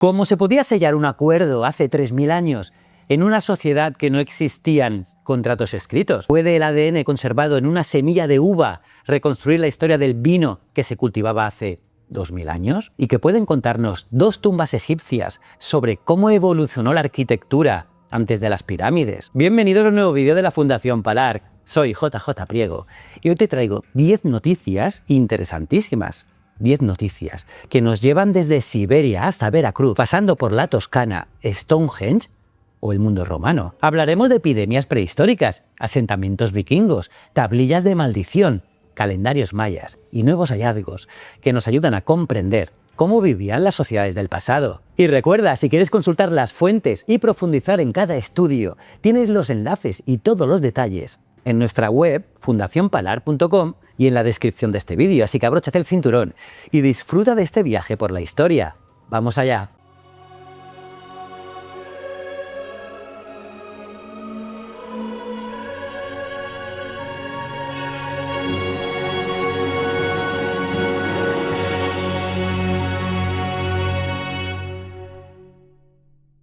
¿Cómo se podía sellar un acuerdo hace 3000 años en una sociedad que no existían contratos escritos? ¿Puede el ADN conservado en una semilla de uva reconstruir la historia del vino que se cultivaba hace 2000 años? ¿Y que pueden contarnos 2 tumbas egipcias sobre cómo evolucionó la arquitectura antes de las pirámides? Bienvenidos a un nuevo vídeo de la Fundación Palar. Soy JJ Priego y hoy te traigo 10 noticias interesantísimas. 10 noticias que nos llevan desde Siberia hasta Veracruz, pasando por la Toscana, Stonehenge o el mundo romano. Hablaremos de epidemias prehistóricas, asentamientos vikingos, tablillas de maldición, calendarios mayas y nuevos hallazgos que nos ayudan a comprender cómo vivían las sociedades del pasado. Y recuerda, si quieres consultar las fuentes y profundizar en cada estudio, tienes los enlaces y todos los detalles en nuestra web fundacionpalar.com y en la descripción de este vídeo, así que abróchate el cinturón y disfruta de este viaje por la historia. ¡Vamos allá!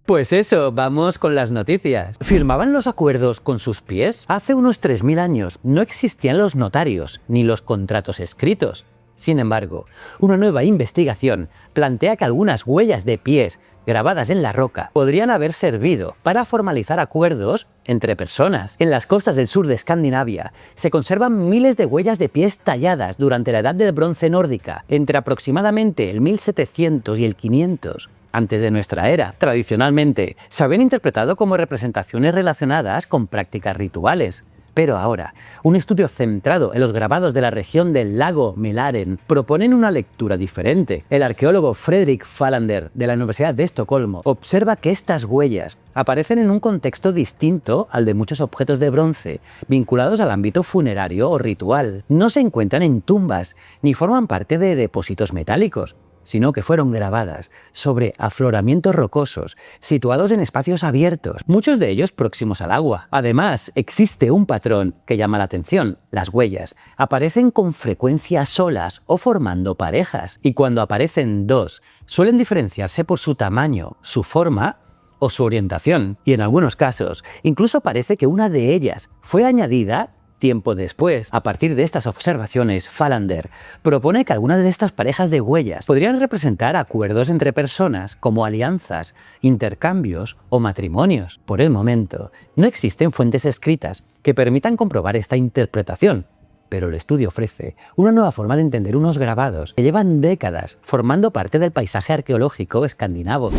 Pues eso, vamos con las noticias. ¿Firmaban los acuerdos con sus pies? Hace unos 3000 años no existían los notarios ni los contratos escritos. Sin embargo, una nueva investigación plantea que algunas huellas de pies grabadas en la roca podrían haber servido para formalizar acuerdos entre personas. En las costas del sur de Escandinavia se conservan miles de huellas de pies talladas durante la Edad del Bronce nórdica, entre aproximadamente el 1700 y el 500. Antes de nuestra era. Tradicionalmente, se habían interpretado como representaciones relacionadas con prácticas rituales. Pero ahora, un estudio centrado en los grabados de la región del lago Mälaren propone una lectura diferente. El arqueólogo Fredrik Fallander de la Universidad de Estocolmo observa que estas huellas aparecen en un contexto distinto al de muchos objetos de bronce vinculados al ámbito funerario o ritual. No se encuentran en tumbas ni forman parte de depósitos metálicos, sino que fueron grabadas sobre afloramientos rocosos situados en espacios abiertos, muchos de ellos próximos al agua. Además, existe un patrón que llama la atención. Las huellas aparecen con frecuencia solas o formando parejas, y cuando aparecen dos, suelen diferenciarse por su tamaño, su forma o su orientación, y en algunos casos, incluso parece que una de ellas fue añadida tiempo después. A partir de estas observaciones, Fallander propone que algunas de estas parejas de huellas podrían representar acuerdos entre personas, como alianzas, intercambios o matrimonios. Por el momento, no existen fuentes escritas que permitan comprobar esta interpretación, pero el estudio ofrece una nueva forma de entender unos grabados que llevan décadas formando parte del paisaje arqueológico escandinavo.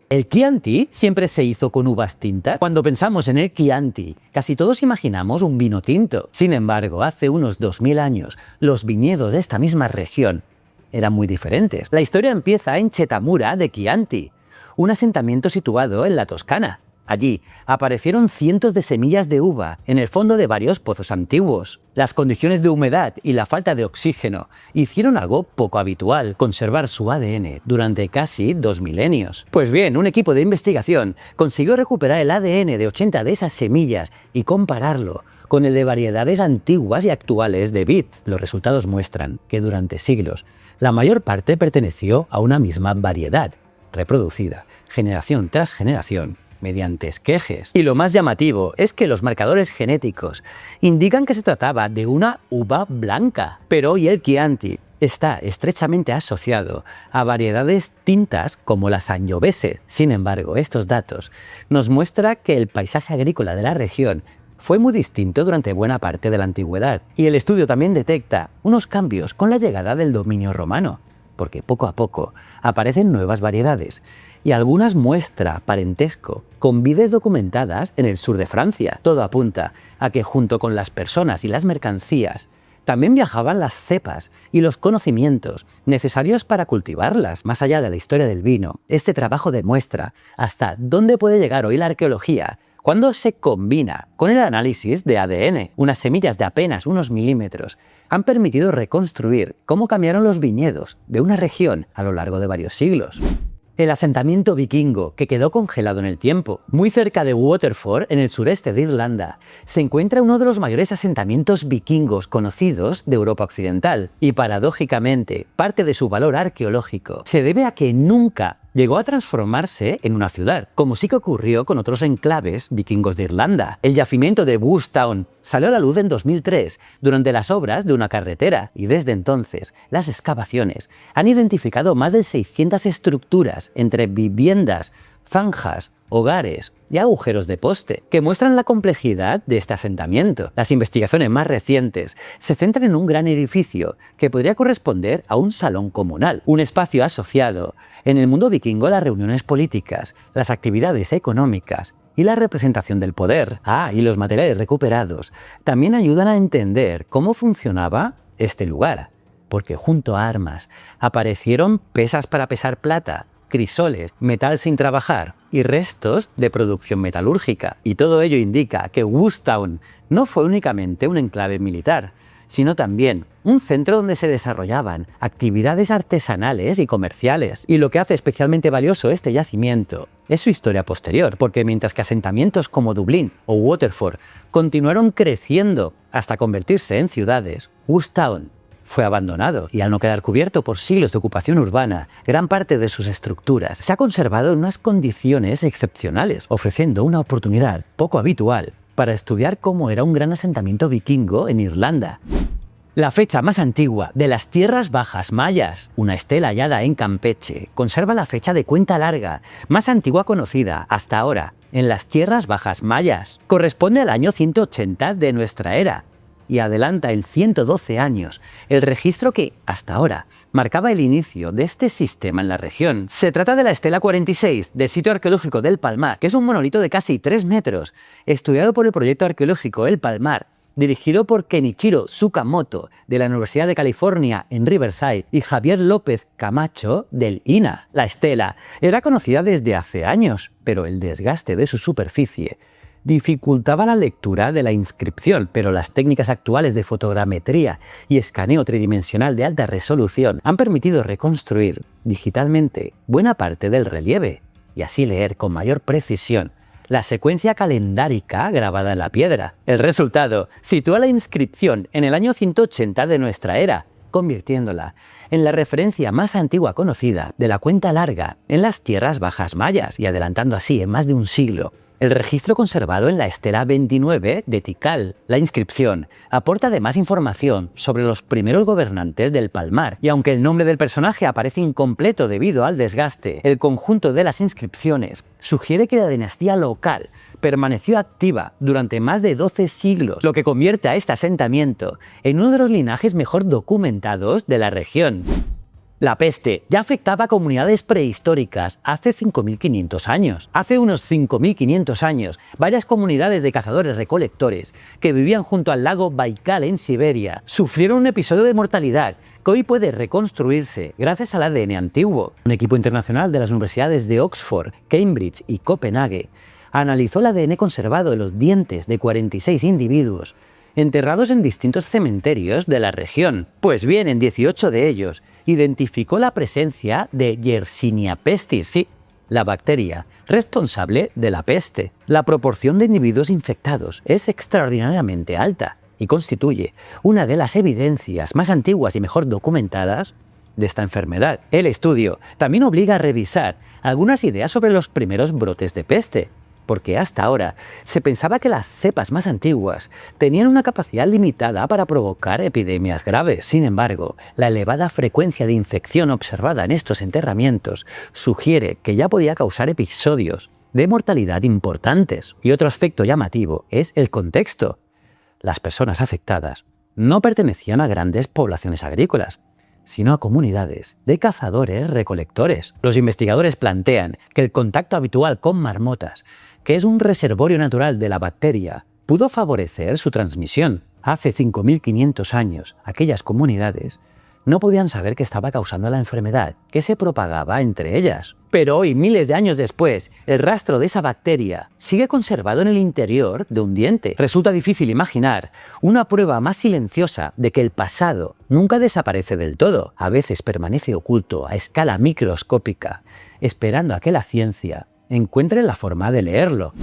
¿El Chianti siempre se hizo con uvas tintas? Cuando pensamos en el Chianti, casi todos imaginamos un vino tinto. Sin embargo, hace unos 2000 años, los viñedos de esta misma región eran muy diferentes. La historia empieza en Chetamura de Chianti, un asentamiento situado en la Toscana. Allí aparecieron cientos de semillas de uva en el fondo de varios pozos antiguos. Las condiciones de humedad y la falta de oxígeno hicieron algo poco habitual: conservar su ADN durante casi 2 milenios. Pues bien, un equipo de investigación consiguió recuperar el ADN de 80 de esas semillas y compararlo con el de variedades antiguas y actuales de vid. Los resultados muestran que durante siglos la mayor parte perteneció a una misma variedad, reproducida generación tras generación mediante esquejes. Y lo más llamativo es que los marcadores genéticos indican que se trataba de una uva blanca. Pero hoy el Chianti está estrechamente asociado a variedades tintas como la Sangiovese. Sin embargo, estos datos nos muestran que el paisaje agrícola de la región fue muy distinto durante buena parte de la antigüedad. Y el estudio también detecta unos cambios con la llegada del dominio romano, porque poco a poco aparecen nuevas variedades, y algunas muestra parentesco con vides documentadas en el sur de Francia. Todo apunta a que junto con las personas y las mercancías también viajaban las cepas y los conocimientos necesarios para cultivarlas. Más allá de la historia del vino, este trabajo demuestra hasta dónde puede llegar hoy la arqueología cuando se combina con el análisis de ADN. Unas semillas de apenas unos milímetros han permitido reconstruir cómo cambiaron los viñedos de una región a lo largo de varios siglos. El asentamiento vikingo, que quedó congelado en el tiempo. Muy cerca de Waterford, en el sureste de Irlanda, se encuentra uno de los mayores asentamientos vikingos conocidos de Europa Occidental. Y paradójicamente, parte de su valor arqueológico se debe a que nunca llegó a transformarse en una ciudad, como sí que ocurrió con otros enclaves vikingos de Irlanda. El yacimiento de Boothstown salió a la luz en 2003 durante las obras de una carretera y desde entonces las excavaciones han identificado más de 600 estructuras entre viviendas, zanjas, hogares y agujeros de poste, que muestran la complejidad de este asentamiento. Las investigaciones más recientes se centran en un gran edificio que podría corresponder a un salón comunal, un espacio asociado en el mundo vikingo a las reuniones políticas, las actividades económicas y la representación del poder. Y los materiales recuperados también ayudan a entender cómo funcionaba este lugar, porque junto a armas aparecieron pesas para pesar plata, crisoles, metal sin trabajar y restos de producción metalúrgica. Y todo ello indica que Boothstown no fue únicamente un enclave militar, sino también un centro donde se desarrollaban actividades artesanales y comerciales. Y lo que hace especialmente valioso este yacimiento es su historia posterior, porque mientras que asentamientos como Dublín o Waterford continuaron creciendo hasta convertirse en ciudades, Boothstown fue abandonado y al no quedar cubierto por siglos de ocupación urbana, gran parte de sus estructuras se ha conservado en unas condiciones excepcionales, ofreciendo una oportunidad poco habitual para estudiar cómo era un gran asentamiento vikingo en Irlanda. La fecha más antigua de las tierras bajas mayas, una estela hallada en Campeche, conserva la fecha de cuenta larga más antigua conocida hasta ahora en las tierras bajas mayas. Corresponde al año 180 de nuestra era y adelanta en 112 años el registro que, hasta ahora, marcaba el inicio de este sistema en la región. Se trata de la estela 46 del sitio arqueológico del Palmar, que es un monolito de casi 3 metros, estudiado por el proyecto arqueológico El Palmar, dirigido por Kenichiro Tsukamoto de la Universidad de California en Riverside y Javier López Camacho del INA. La estela era conocida desde hace años, pero el desgaste de su superficie dificultaba la lectura de la inscripción, pero las técnicas actuales de fotogrametría y escaneo tridimensional de alta resolución han permitido reconstruir digitalmente buena parte del relieve y así leer con mayor precisión la secuencia calendárica grabada en la piedra. El resultado sitúa la inscripción en el año 180 de nuestra era, convirtiéndola en la referencia más antigua conocida de la cuenta larga en las tierras bajas mayas y adelantando así en más de un siglo el registro conservado en la estela 29 de Tikal. La inscripción aporta además información sobre los primeros gobernantes del Palmar, y aunque el nombre del personaje aparece incompleto debido al desgaste, el conjunto de las inscripciones sugiere que la dinastía local permaneció activa durante más de 12 siglos, lo que convierte a este asentamiento en uno de los linajes mejor documentados de la región. La peste ya afectaba a comunidades prehistóricas hace 5.500 años. Hace unos 5.500 años, varias comunidades de cazadores-recolectores que vivían junto al lago Baikal en Siberia sufrieron un episodio de mortalidad que hoy puede reconstruirse gracias al ADN antiguo. Un equipo internacional de las universidades de Oxford, Cambridge y Copenhague analizó el ADN conservado de los dientes de 46 individuos enterrados en distintos cementerios de la región. Pues bien, en 18 de ellos identificó la presencia de Yersinia pestis, sí, la bacteria responsable de la peste. La proporción de individuos infectados es extraordinariamente alta y constituye una de las evidencias más antiguas y mejor documentadas de esta enfermedad. El estudio también obliga a revisar algunas ideas sobre los primeros brotes de peste, porque hasta ahora se pensaba que las cepas más antiguas tenían una capacidad limitada para provocar epidemias graves. Sin embargo, la elevada frecuencia de infección observada en estos enterramientos sugiere que ya podía causar episodios de mortalidad importantes. Y otro aspecto llamativo es el contexto. Las personas afectadas no pertenecían a grandes poblaciones agrícolas, sino a comunidades de cazadores-recolectores. Los investigadores plantean que el contacto habitual con marmotas, que es un reservorio natural de la bacteria, pudo favorecer su transmisión. Hace 5.500 años, aquellas comunidades no podían saber qué estaba causando la enfermedad que se propagaba entre ellas. Pero hoy, miles de años después, el rastro de esa bacteria sigue conservado en el interior de un diente. Resulta difícil imaginar una prueba más silenciosa de que el pasado nunca desaparece del todo. A veces permanece oculto a escala microscópica, esperando a que la ciencia encuentre la forma de leerlo.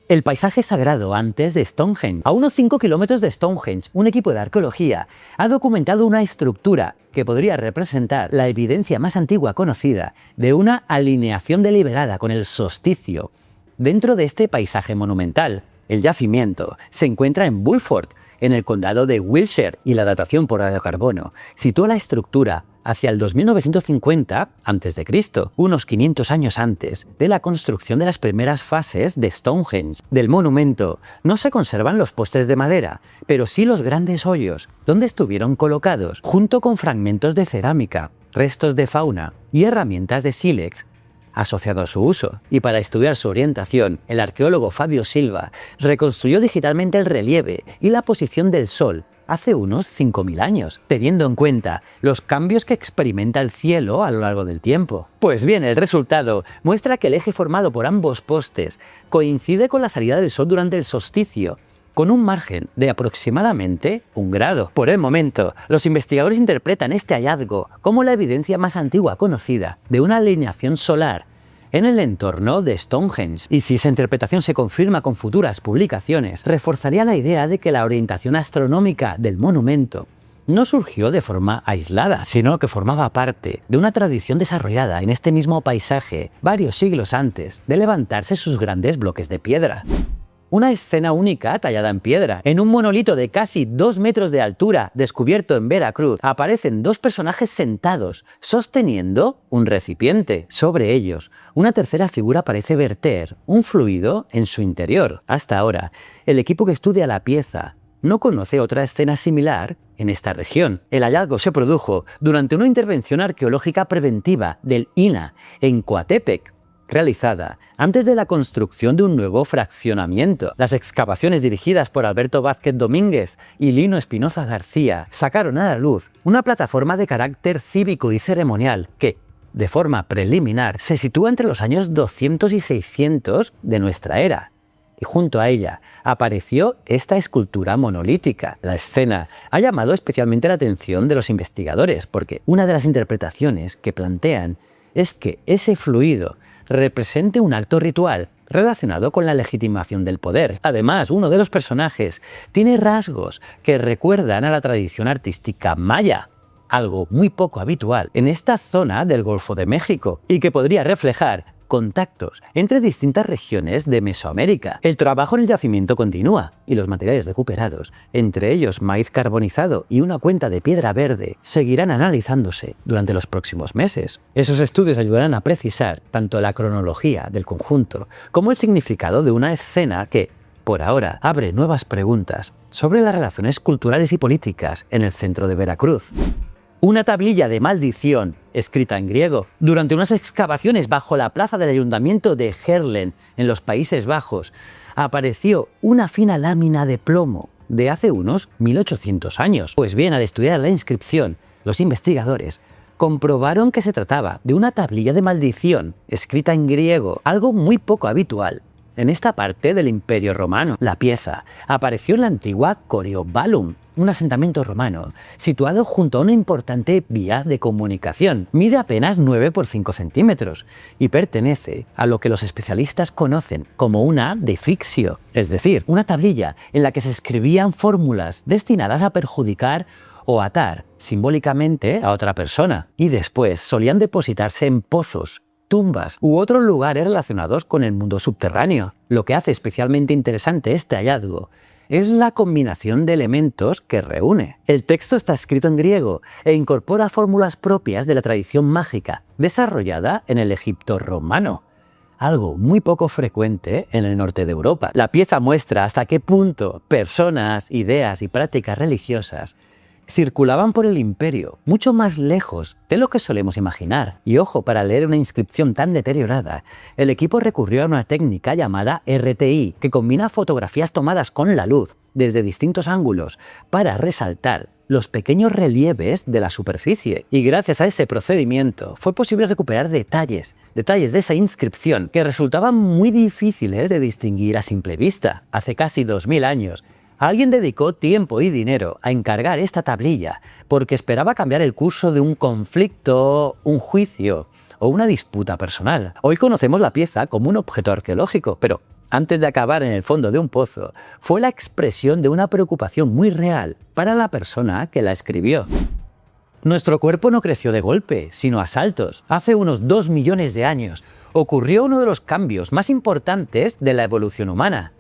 El paisaje sagrado antes de Stonehenge. A unos 5 kilómetros de Stonehenge, un equipo de arqueología ha documentado una estructura que podría representar la evidencia más antigua conocida de una alineación deliberada con el solsticio dentro de este paisaje monumental. El yacimiento se encuentra en Bulford, en el condado de Wiltshire, y la datación por radiocarbono sitúa la estructura hacia el 2950 a.C., unos 500 años antes de la construcción de las primeras fases de Stonehenge. Del monumento no se conservan los postes de madera, pero sí los grandes hoyos donde estuvieron colocados, junto con fragmentos de cerámica, restos de fauna y herramientas de sílex asociado a su uso. Y para estudiar su orientación, el arqueólogo Fabio Silva reconstruyó digitalmente el relieve y la posición del Sol hace unos 5.000 años, teniendo en cuenta los cambios que experimenta el cielo a lo largo del tiempo. Pues bien, el resultado muestra que el eje formado por ambos postes coincide con la salida del Sol durante el solsticio, con un margen de aproximadamente 1 grado. Por el momento, los investigadores interpretan este hallazgo como la evidencia más antigua conocida de una alineación solar en el entorno de Stonehenge. Y si esa interpretación se confirma con futuras publicaciones, reforzaría la idea de que la orientación astronómica del monumento no surgió de forma aislada, sino que formaba parte de una tradición desarrollada en este mismo paisaje varios siglos antes de levantarse sus grandes bloques de piedra. Una escena única tallada en piedra. En un monolito de casi 2 metros de altura, descubierto en Veracruz, aparecen 2 personajes sentados, sosteniendo un recipiente. Sobre ellos, una tercera figura parece verter un fluido en su interior. Hasta ahora, el equipo que estudia la pieza no conoce otra escena similar en esta región. El hallazgo se produjo durante una intervención arqueológica preventiva del INAH en Coatepec, realizada antes de la construcción de un nuevo fraccionamiento. Las excavaciones dirigidas por Alberto Vázquez Domínguez y Lino Espinoza García sacaron a la luz una plataforma de carácter cívico y ceremonial que, de forma preliminar, se sitúa entre los años 200 y 600 de nuestra era. Y junto a ella apareció esta escultura monolítica. La escena ha llamado especialmente la atención de los investigadores porque una de las interpretaciones que plantean es que ese fluido represente un acto ritual relacionado con la legitimación del poder. Además, uno de los personajes tiene rasgos que recuerdan a la tradición artística maya, algo muy poco habitual en esta zona del Golfo de México y que podría reflejar contactos entre distintas regiones de Mesoamérica. El trabajo en el yacimiento continúa y los materiales recuperados, entre ellos maíz carbonizado y una cuenta de piedra verde, seguirán analizándose durante los próximos meses. Esos estudios ayudarán a precisar tanto la cronología del conjunto como el significado de una escena que, por ahora, abre nuevas preguntas sobre las relaciones culturales y políticas en el centro de Veracruz. Una tablilla de maldición, escrita en griego, durante unas excavaciones bajo la plaza del ayuntamiento de Heerlen, en los Países Bajos, apareció una fina lámina de plomo de hace unos 1800 años. Pues bien, al estudiar la inscripción, los investigadores comprobaron que se trataba de una tablilla de maldición, escrita en griego, algo muy poco habitual en esta parte del Imperio Romano. La pieza apareció en la antigua Coriobalum, un asentamiento romano situado junto a una importante vía de comunicación. Mide apenas 9 por 5 centímetros y pertenece a lo que los especialistas conocen como una defixio, es decir, una tablilla en la que se escribían fórmulas destinadas a perjudicar o atar simbólicamente a otra persona, y después solían depositarse en pozos, tumbas u otros lugares relacionados con el mundo subterráneo. Lo que hace especialmente interesante este hallazgo es la combinación de elementos que reúne. El texto está escrito en griego e incorpora fórmulas propias de la tradición mágica desarrollada en el Egipto romano, algo muy poco frecuente en el norte de Europa. La pieza muestra hasta qué punto personas, ideas y prácticas religiosas circulaban por el imperio, mucho más lejos de lo que solemos imaginar. Y ojo, para leer una inscripción tan deteriorada, el equipo recurrió a una técnica llamada RTI, que combina fotografías tomadas con la luz desde distintos ángulos para resaltar los pequeños relieves de la superficie. Y gracias a ese procedimiento fue posible recuperar detalles de esa inscripción que resultaban muy difíciles de distinguir a simple vista. Hace casi 2000 años, alguien dedicó tiempo y dinero a encargar esta tablilla porque esperaba cambiar el curso de un conflicto, un juicio o una disputa personal. Hoy conocemos la pieza como un objeto arqueológico, pero antes de acabar en el fondo de un pozo, fue la expresión de una preocupación muy real para la persona que la escribió. Nuestro cuerpo no creció de golpe, sino a saltos. Hace unos 2 millones de años ocurrió uno de los cambios más importantes de la evolución humana.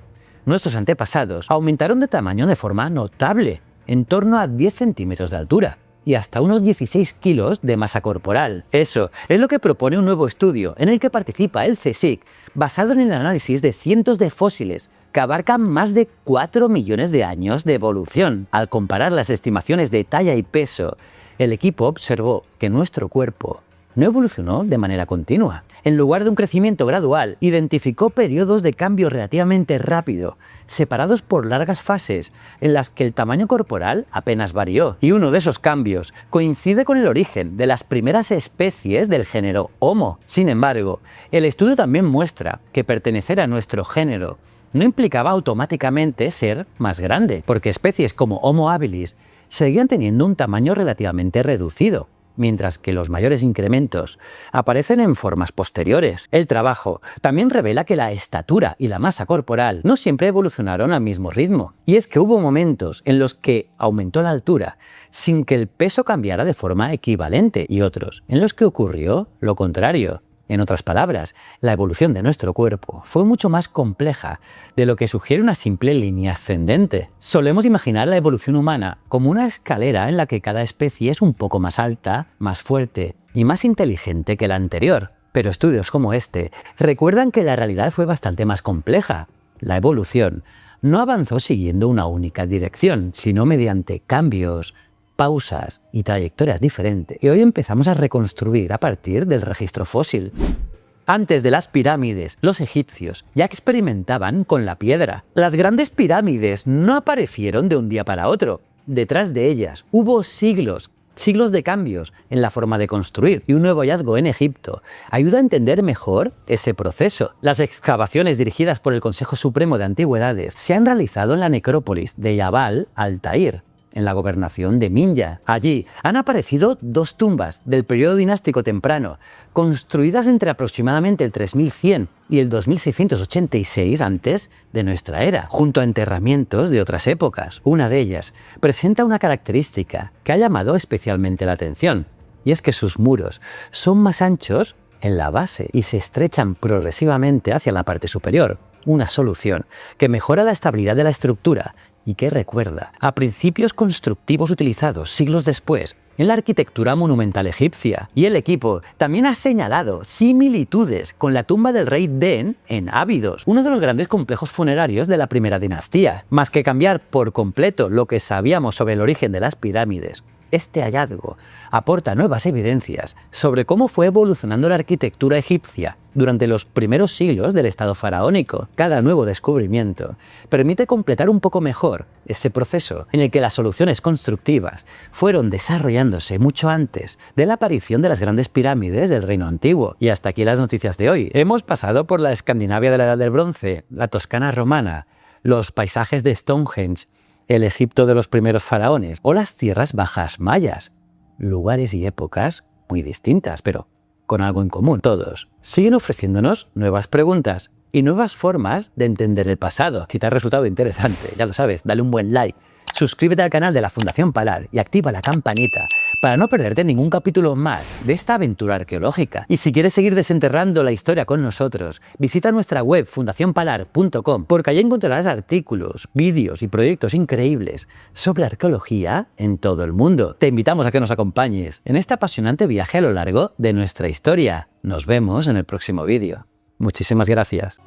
Nuestros antepasados aumentaron de tamaño de forma notable, en torno a 10 centímetros de altura y hasta unos 16 kilos de masa corporal. Eso es lo que propone un nuevo estudio en el que participa el CSIC, basado en el análisis de cientos de fósiles que abarcan más de 4 millones de años de evolución. Al comparar las estimaciones de talla y peso, el equipo observó que nuestro cuerpo no evolucionó de manera continua. En lugar de un crecimiento gradual, identificó periodos de cambio relativamente rápido, separados por largas fases, en las que el tamaño corporal apenas varió. Y uno de esos cambios coincide con el origen de las primeras especies del género Homo. Sin embargo, el estudio también muestra que pertenecer a nuestro género no implicaba automáticamente ser más grande, porque especies como Homo habilis seguían teniendo un tamaño relativamente reducido, mientras que los mayores incrementos aparecen en formas posteriores. El trabajo también revela que la estatura y la masa corporal no siempre evolucionaron al mismo ritmo. Y es que hubo momentos en los que aumentó la altura sin que el peso cambiara de forma equivalente y otros en los que ocurrió lo contrario. En otras palabras, la evolución de nuestro cuerpo fue mucho más compleja de lo que sugiere una simple línea ascendente. Solemos imaginar la evolución humana como una escalera en la que cada especie es un poco más alta, más fuerte y más inteligente que la anterior. Pero estudios como este recuerdan que la realidad fue bastante más compleja. La evolución no avanzó siguiendo una única dirección, sino mediante cambios, pausas y trayectorias diferentes que hoy empezamos a reconstruir a partir del registro fósil. Antes de las pirámides, los egipcios ya experimentaban con la piedra. Las grandes pirámides no aparecieron de un día para otro. Detrás de ellas hubo siglos de cambios en la forma de construir, y un nuevo hallazgo en Egipto ayuda a entender mejor ese proceso. Las excavaciones dirigidas por el Consejo Supremo de Antigüedades se han realizado en la necrópolis de Jabal al-Tahir, en la gobernación de Minya. Allí han aparecido 2 tumbas del periodo dinástico temprano, construidas entre aproximadamente el 3100 y el 2686 antes de nuestra era, junto a enterramientos de otras épocas. Una de ellas presenta una característica que ha llamado especialmente la atención, y es que sus muros son más anchos en la base y se estrechan progresivamente hacia la parte superior, una solución que mejora la estabilidad de la estructura y que recuerda a principios constructivos utilizados siglos después en la arquitectura monumental egipcia. Y el equipo también ha señalado similitudes con la tumba del rey Den en Abidos, uno de los grandes complejos funerarios de la primera dinastía. Más que cambiar por completo lo que sabíamos sobre el origen de las pirámides, este hallazgo aporta nuevas evidencias sobre cómo fue evolucionando la arquitectura egipcia durante los primeros siglos del estado faraónico. Cada nuevo descubrimiento permite completar un poco mejor ese proceso en el que las soluciones constructivas fueron desarrollándose mucho antes de la aparición de las grandes pirámides del Reino Antiguo. Y hasta aquí las noticias de hoy. Hemos pasado por la Escandinavia de la Edad del Bronce, la Toscana romana, los paisajes de Stonehenge, el Egipto de los primeros faraones o las tierras bajas mayas. Lugares y épocas muy distintas, pero con algo en común. Todos siguen ofreciéndonos nuevas preguntas y nuevas formas de entender el pasado. Si te ha resultado interesante, ya lo sabes, dale un buen like, suscríbete al canal de la Fundación Palar y activa la campanita para no perderte ningún capítulo más de esta aventura arqueológica. Y si quieres seguir desenterrando la historia con nosotros, visita nuestra web fundacionpalar.com, porque allí encontrarás artículos, vídeos y proyectos increíbles sobre arqueología en todo el mundo. Te invitamos a que nos acompañes en este apasionante viaje a lo largo de nuestra historia. Nos vemos en el próximo vídeo. Muchísimas gracias.